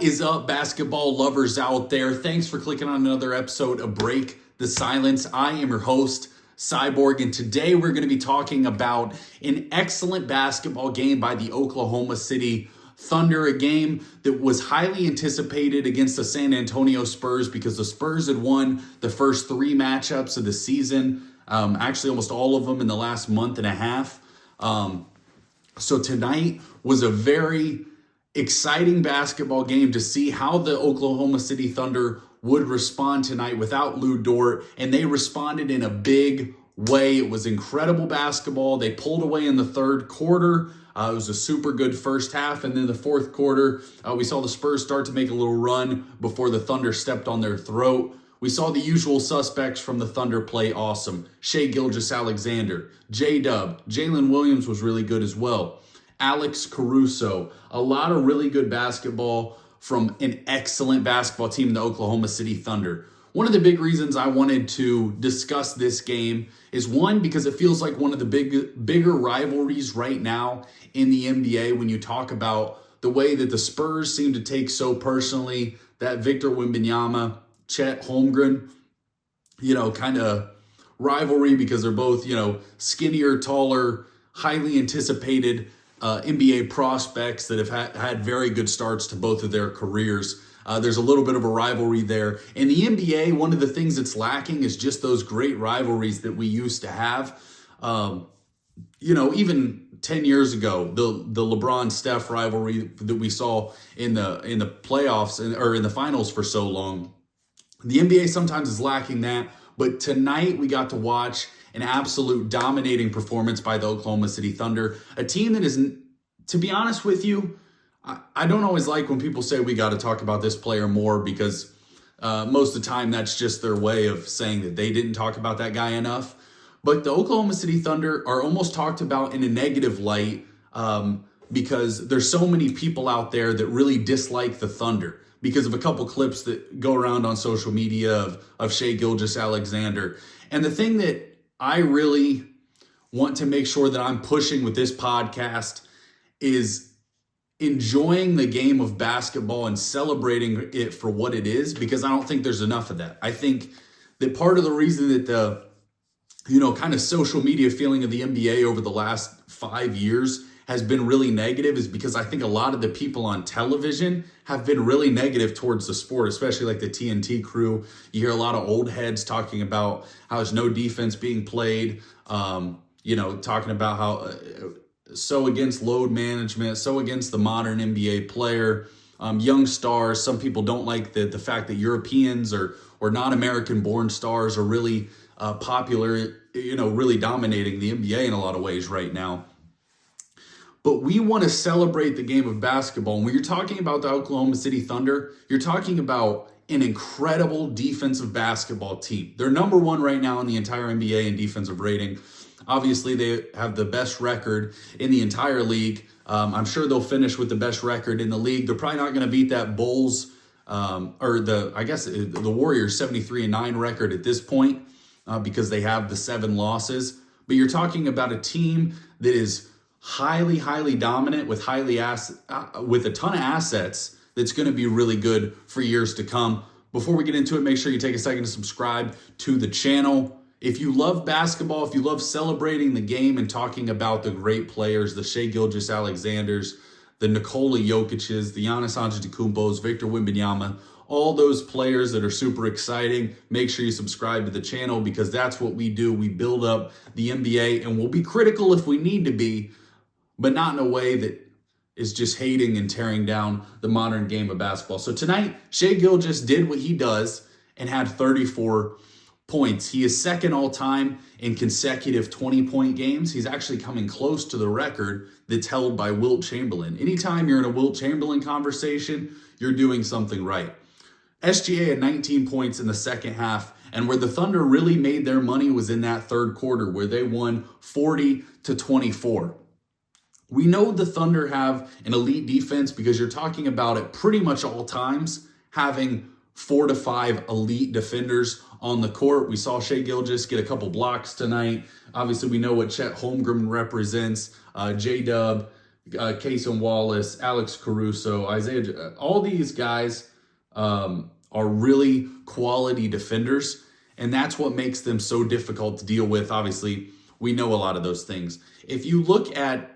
is up, basketball lovers out there? Thanks for clicking on another episode of Break the Silence. I am your host, Cyborg, and today we're going to be talking about an excellent basketball game by the Oklahoma City Thunder, a game that was highly anticipated against the San Antonio Spurs because the Spurs had won the first three matchups of the season, actually almost all of them in the last month and a half. So tonight was a very exciting basketball game to see how the Oklahoma City Thunder would respond tonight without Lou Dort, and they responded in a big way. It was incredible basketball. They pulled away in the third quarter. It was a super good first half, and then the fourth quarter, we saw the Spurs start to make a little run before the Thunder stepped on their throat. We saw the usual suspects from the Thunder play awesome. Shai Gilgeous Alexander, J-Dub, Jalen Williams was really good as well. Alex Caruso, a lot of really good basketball from an excellent basketball team, the Oklahoma City Thunder. One of the big reasons I wanted to discuss this game is one, because it feels like one of the bigger rivalries right now in the NBA when you talk about the way that the Spurs seem to take so personally that Victor Wembanyama, Chet Holmgren, kind of rivalry because they're both, skinnier, taller, highly anticipated NBA prospects that have had very good starts to both of their careers. There's a little bit of a rivalry there. In the NBA, one of the things that's lacking is just those great rivalries that we used to have. Even 10 years ago, the LeBron-Steph rivalry that we saw in the playoffs or in the finals for so long. The NBA sometimes is lacking that, but tonight we got to watch an absolute dominating performance by the Oklahoma City Thunder, a team that is, to be honest with you, I don't always like when people say we got to talk about this player more because most of the time that's just their way of saying that they didn't talk about that guy enough. But the Oklahoma City Thunder are almost talked about in a negative light because there's so many people out there that really dislike the Thunder because of a couple clips that go around on social media of Shai Gilgeous Alexander. And the thing that I really want to make sure that I'm pushing with this podcast is enjoying the game of basketball and celebrating it for what it is, because I don't think there's enough of that. I think that part of the reason that the, kind of social media feeling of the NBA over the last 5 years has been really negative is because I think a lot of the people on television have been really negative towards the sport, especially like the TNT crew. You hear a lot of old heads talking about how there's no defense being played, talking about how so against load management, so against the modern NBA player, young stars. Some people don't like the fact that Europeans or non-American born stars are really popular, really dominating the NBA in a lot of ways right now. But we want to celebrate the game of basketball. And when you're talking about the Oklahoma City Thunder, you're talking about an incredible defensive basketball team. They're number one right now in the entire NBA in defensive rating. Obviously, they have the best record in the entire league. I'm sure they'll finish with the best record in the league. They're probably not going to beat that Bulls the Warriors 73-9 record at this point because they have the 7 losses. But you're talking about a team that is highly, highly dominant with with a ton of assets that's going to be really good for years to come. Before we get into it, make sure you take a second to subscribe to the channel. If you love basketball, if you love celebrating the game and talking about the great players, the Shai Gilgeous Alexanders, the Nikola Jokic's, the Giannis Antetokounmpos, Victor Wembanyama, all those players that are super exciting, make sure you subscribe to the channel because that's what we do. We build up the NBA and we'll be critical if we need to be, but not in a way that is just hating and tearing down the modern game of basketball. So tonight, Shai Gilgeous did what he does and had 34 points. He is second all time in consecutive 20-point games. He's actually coming close to the record that's held by Wilt Chamberlain. Anytime you're in a Wilt Chamberlain conversation, you're doing something right. SGA had 19 points in the second half, and where the Thunder really made their money was in that third quarter where they won 40-24. We know the Thunder have an elite defense because you're talking about at pretty much all times having 4 to 5 elite defenders on the court. We saw Shai Gilgeous get a couple blocks tonight. Obviously, we know what Chet Holmgren represents. J-Dub, Cason Wallace, Alex Caruso, Isaiah, all these guys are really quality defenders, and that's what makes them so difficult to deal with. Obviously, we know a lot of those things. If you look at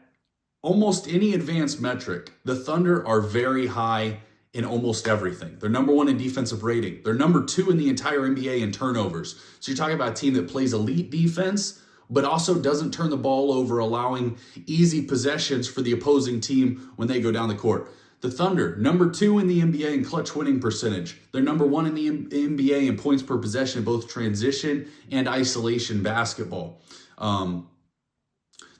almost any advanced metric, the Thunder are very high in almost everything. They're number one in defensive rating. They're number two in the entire NBA in turnovers. So you're talking about a team that plays elite defense, but also doesn't turn the ball over, allowing easy possessions for the opposing team when they go down the court. The Thunder, number two in the NBA in clutch winning percentage. They're number one in the NBA in points per possession, both transition and isolation basketball.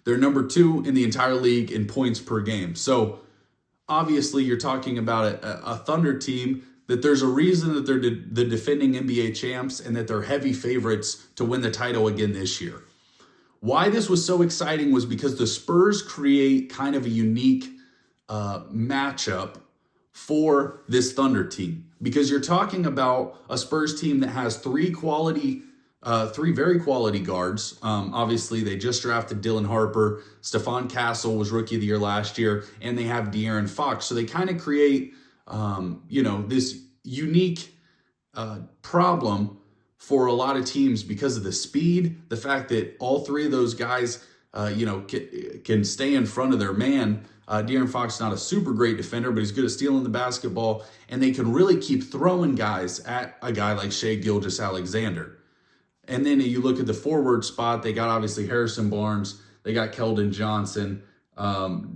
They're number two in the entire league in points per game. So obviously you're talking about a Thunder team that there's a reason that they're the defending NBA champs and that they're heavy favorites to win the title again this year. Why this was so exciting was because the Spurs create kind of a unique matchup for this Thunder team. Because you're talking about a Spurs team that has three very quality guards. Obviously, they just drafted Dylan Harper. Stephon Castle was Rookie of the Year last year, and they have De'Aaron Fox. So they kind of create, this unique problem for a lot of teams because of the speed, the fact that all three of those guys, can stay in front of their man. De'Aaron Fox is not a super great defender, but he's good at stealing the basketball, and they can really keep throwing guys at a guy like Shai Gilgeous Alexander. And then you look at the forward spot, they got obviously Harrison Barnes, they got Keldon Johnson,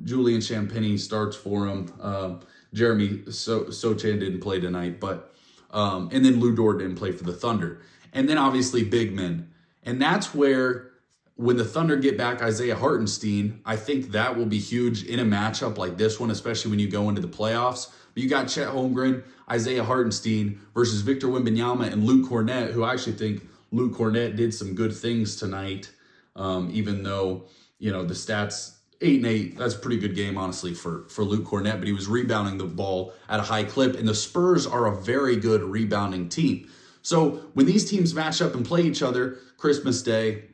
Julian Champagnie starts for him, Jeremy Sochan didn't play tonight, but and then Lou Dort didn't play for the Thunder. And then obviously big men. And that's where, when the Thunder get back Isaiah Hartenstein, I think that will be huge in a matchup like this one, especially when you go into the playoffs. But you got Chet Holmgren, Isaiah Hartenstein versus Victor Wembanyama and Luke Kornet, who I actually think Luke Kornet did some good things tonight, even though, the stats 8-8, that's a pretty good game, honestly, for Luke Kornet, but he was rebounding the ball at a high clip, and the Spurs are a very good rebounding team. So when these teams match up and play each other, Christmas Day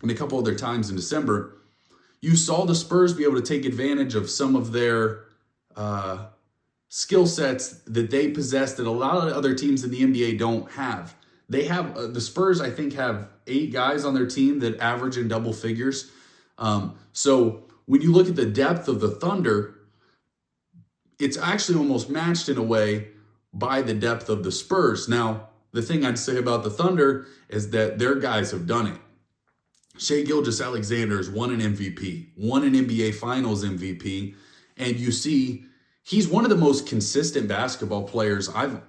and a couple other times in December, you saw the Spurs be able to take advantage of some of their skill sets that they possess that a lot of other teams in the NBA don't have. They have, the Spurs, I think, have 8 guys on their team that average in double figures. So when you look at the depth of the Thunder, it's actually almost matched in a way by the depth of the Spurs. Now, the thing I'd say about the Thunder is that their guys have done it. Shai Gilgeous Alexander has won an MVP, won an NBA Finals MVP, and you see he's one of the most consistent basketball players I've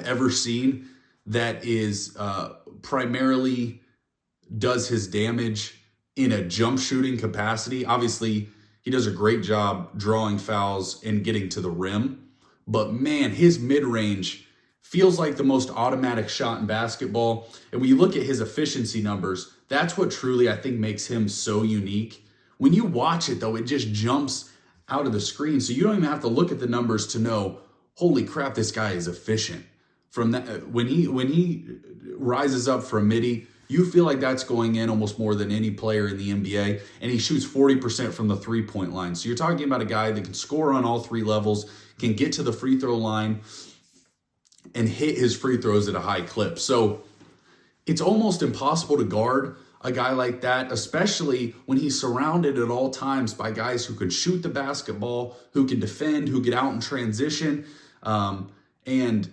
ever seen that is primarily does his damage in a jump shooting capacity. Obviously, he does a great job drawing fouls and getting to the rim, but man, his mid-range feels like the most automatic shot in basketball. And when you look at his efficiency numbers, that's what truly I think makes him so unique. When you watch it though, it just jumps out of the screen. So you don't even have to look at the numbers to know, holy crap, this guy is efficient. From that, when he rises up from midi, you feel like that's going in almost more than any player in the NBA, and he shoots 40% from the three-point line. So you're talking about a guy that can score on all 3 levels, can get to the free throw line, and hit his free throws at a high clip. So it's almost impossible to guard a guy like that, especially when he's surrounded at all times by guys who can shoot the basketball, who can defend, who get out in transition, and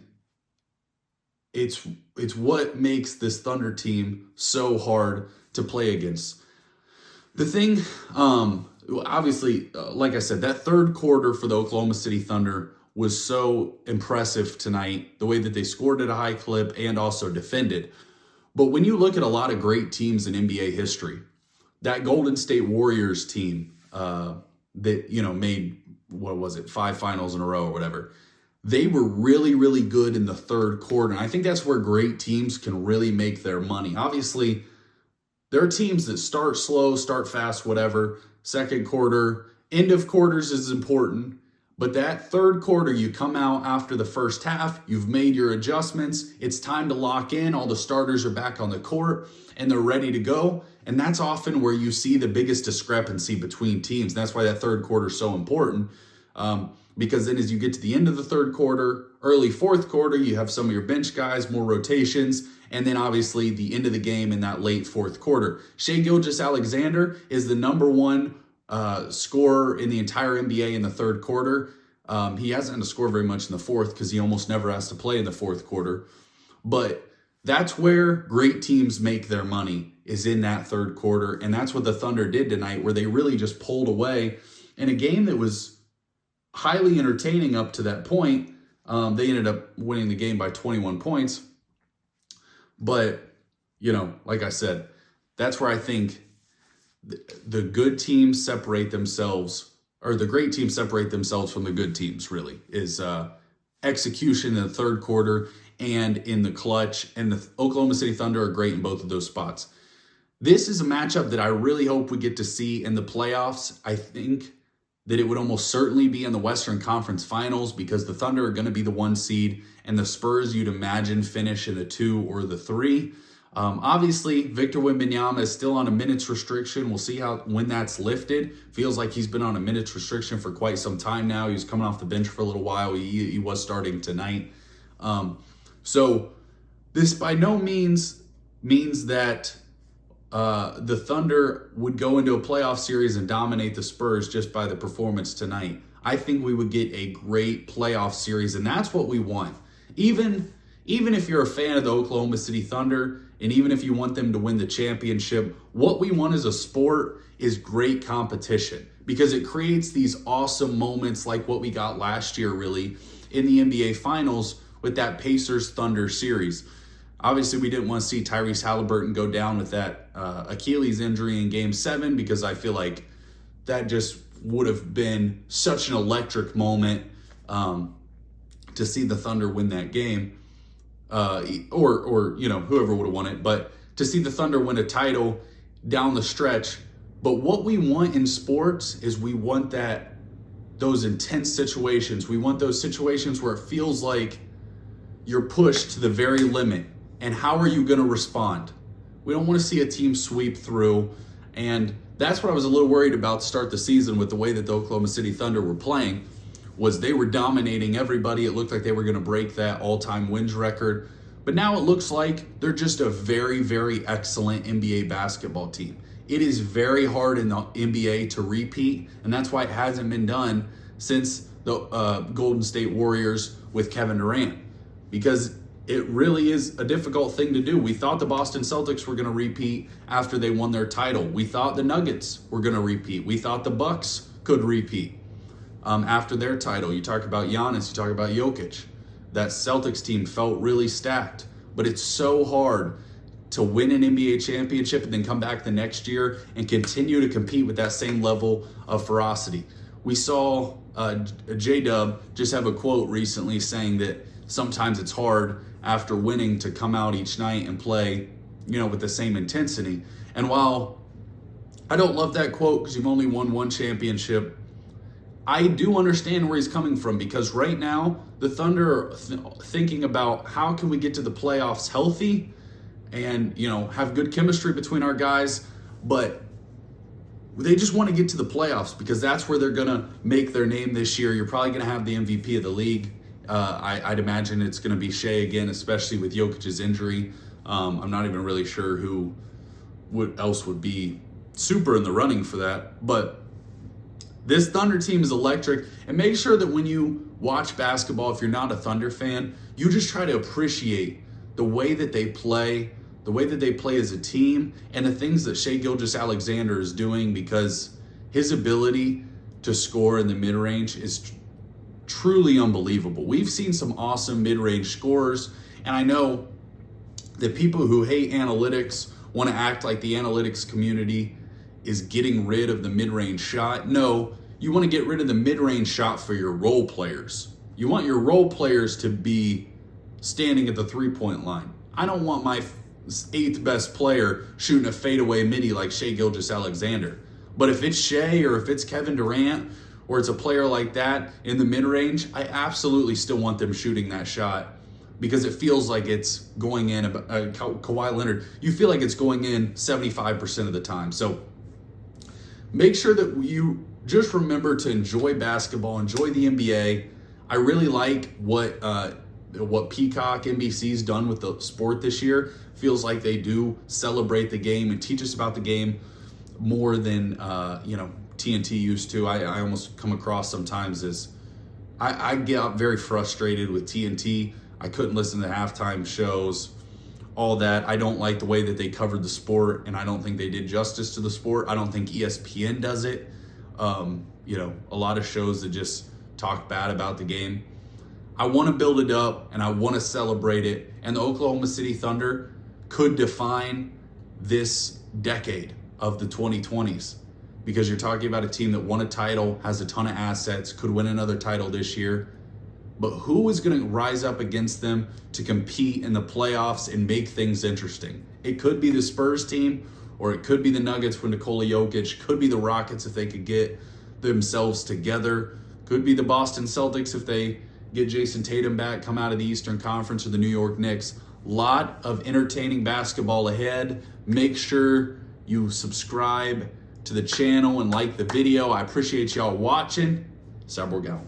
it's what makes this Thunder team so hard to play against. The thing, obviously, like I said, that third quarter for the Oklahoma City Thunder was so impressive tonight, the way that they scored at a high clip and also defended. But when you look at a lot of great teams in NBA history, that Golden State Warriors team that, made, 5 finals in a row or whatever, they were really, really good in the third quarter. And I think that's where great teams can really make their money. Obviously, there are teams that start slow, start fast, whatever. Second quarter, end of quarters is important. But that third quarter, you come out after the first half, you've made your adjustments, it's time to lock in, all the starters are back on the court, and they're ready to go. And that's often where you see the biggest discrepancy between teams. That's why that third quarter is so important. Because then as you get to the end of the third quarter, early fourth quarter, you have some of your bench guys, more rotations, and then obviously the end of the game in that late fourth quarter. Shai Gilgeous Alexander is the number one scorer in the entire NBA in the third quarter. He hasn't had to score very much in the fourth because he almost never has to play in the fourth quarter. But that's where great teams make their money, is in that third quarter. And that's what the Thunder did tonight, where they really just pulled away in a game that was highly entertaining up to that point. They ended up winning the game by 21 points. But, like I said, that's where I think the good teams separate themselves, or the great teams separate themselves from the good teams, really, is execution in the third quarter and in the clutch. And the Oklahoma City Thunder are great in both of those spots. This is a matchup that I really hope we get to see in the playoffs. I think that it would almost certainly be in the Western Conference Finals, because the Thunder are going to be the 1 seed, and the Spurs, you'd imagine, finish in the 2 or the 3. Obviously, Victor Wembanyama is still on a minutes restriction. We'll see when that's lifted. Feels like he's been on a minutes restriction for quite some time now. He was coming off the bench for a little while. He was starting tonight. So this by no means that the Thunder would go into a playoff series and dominate the Spurs just by the performance tonight. I think we would get a great playoff series, and that's what we want. Even if you're a fan of the Oklahoma City Thunder, and even if you want them to win the championship, what we want as a sport is great competition, because it creates these awesome moments like what we got last year, really, in the NBA Finals with that Pacers-Thunder series. Obviously, we didn't want to see Tyrese Halliburton go down with that Achilles injury in Game 7, because I feel like that just would have been such an electric moment to see the Thunder win that game, or whoever would have won it. But to see the Thunder win a title down the stretch. But what we want in sports is we want those intense situations. We want those situations where it feels like you're pushed to the very limit. And how are you going to respond? We don't want to see a team sweep through. And that's what I was a little worried about to start the season with the way that the Oklahoma City Thunder were playing, was they were dominating everybody. It looked like they were going to break that all-time wins record. But now it looks like they're just a very, very excellent NBA basketball team. It is very hard in the NBA to repeat, and that's why it hasn't been done since the Golden State Warriors with Kevin Durant, because it really is a difficult thing to do. We thought the Boston Celtics were going to repeat after they won their title. We thought the Nuggets were going to repeat. We thought the Bucks could repeat after their title. You talk about Giannis, you talk about Jokic. That Celtics team felt really stacked, but it's so hard to win an NBA championship and then come back the next year and continue to compete with that same level of ferocity. We saw J-Dub just have a quote recently saying that sometimes it's hard after winning to come out each night and play, with the same intensity. And while I don't love that quote because you've only won one championship, I do understand where he's coming from, because right now the Thunder are thinking about how can we get to the playoffs healthy and, have good chemistry between our guys, but they just want to get to the playoffs because that's where they're going to make their name this year. You're probably going to have the MVP of the league. I'd imagine it's going to be Shai again, especially with Jokic's injury. I'm not even really sure who else would be super in the running for that. But this Thunder team is electric. And make sure that when you watch basketball, if you're not a Thunder fan, you just try to appreciate the way that they play, the way that they play as a team, and the things that Shai Gilgeous Alexander is doing, because his ability to score in the mid-range is truly unbelievable. We've seen some awesome mid-range scorers, and I know that people who hate analytics want to act like the analytics community is getting rid of the mid-range shot. No, you want to get rid of the mid-range shot for your role players. You want your role players to be standing at the three-point line. I don't want my eighth best player shooting a fadeaway midi like Shai Gilgeous Alexander. But if it's Shai, or if it's Kevin Durant, or it's a player like that in the mid-range, I absolutely still want them shooting that shot because it feels like it's going in. Kawhi Leonard, you feel like it's going in 75% of the time. So make sure that you just remember to enjoy basketball, enjoy the NBA. I really like what Peacock NBC's done with the sport this year. Feels like they do celebrate the game and teach us about the game more than TNT used to. I almost come across sometimes as I get very frustrated with TNT. I couldn't listen to halftime shows, all that. I don't like the way that they covered the sport, and I don't think they did justice to the sport. I don't think ESPN does it. A lot of shows that just talk bad about the game. I want to build it up and I want to celebrate it. And the Oklahoma City Thunder could define this decade of the 2020s, because you're talking about a team that won a title, has a ton of assets, could win another title this year. But who is going to rise up against them to compete in the playoffs and make things interesting? It could be the Spurs team, or it could be the Nuggets for Nikola Jokic, could be the Rockets if they could get themselves together, could be the Boston Celtics if they get Jason Tatum back, come out of the Eastern Conference, or the New York Knicks. Lot of entertaining basketball ahead. Make sure you subscribe to the channel and like the video. I appreciate y'all watching. Cyborg out.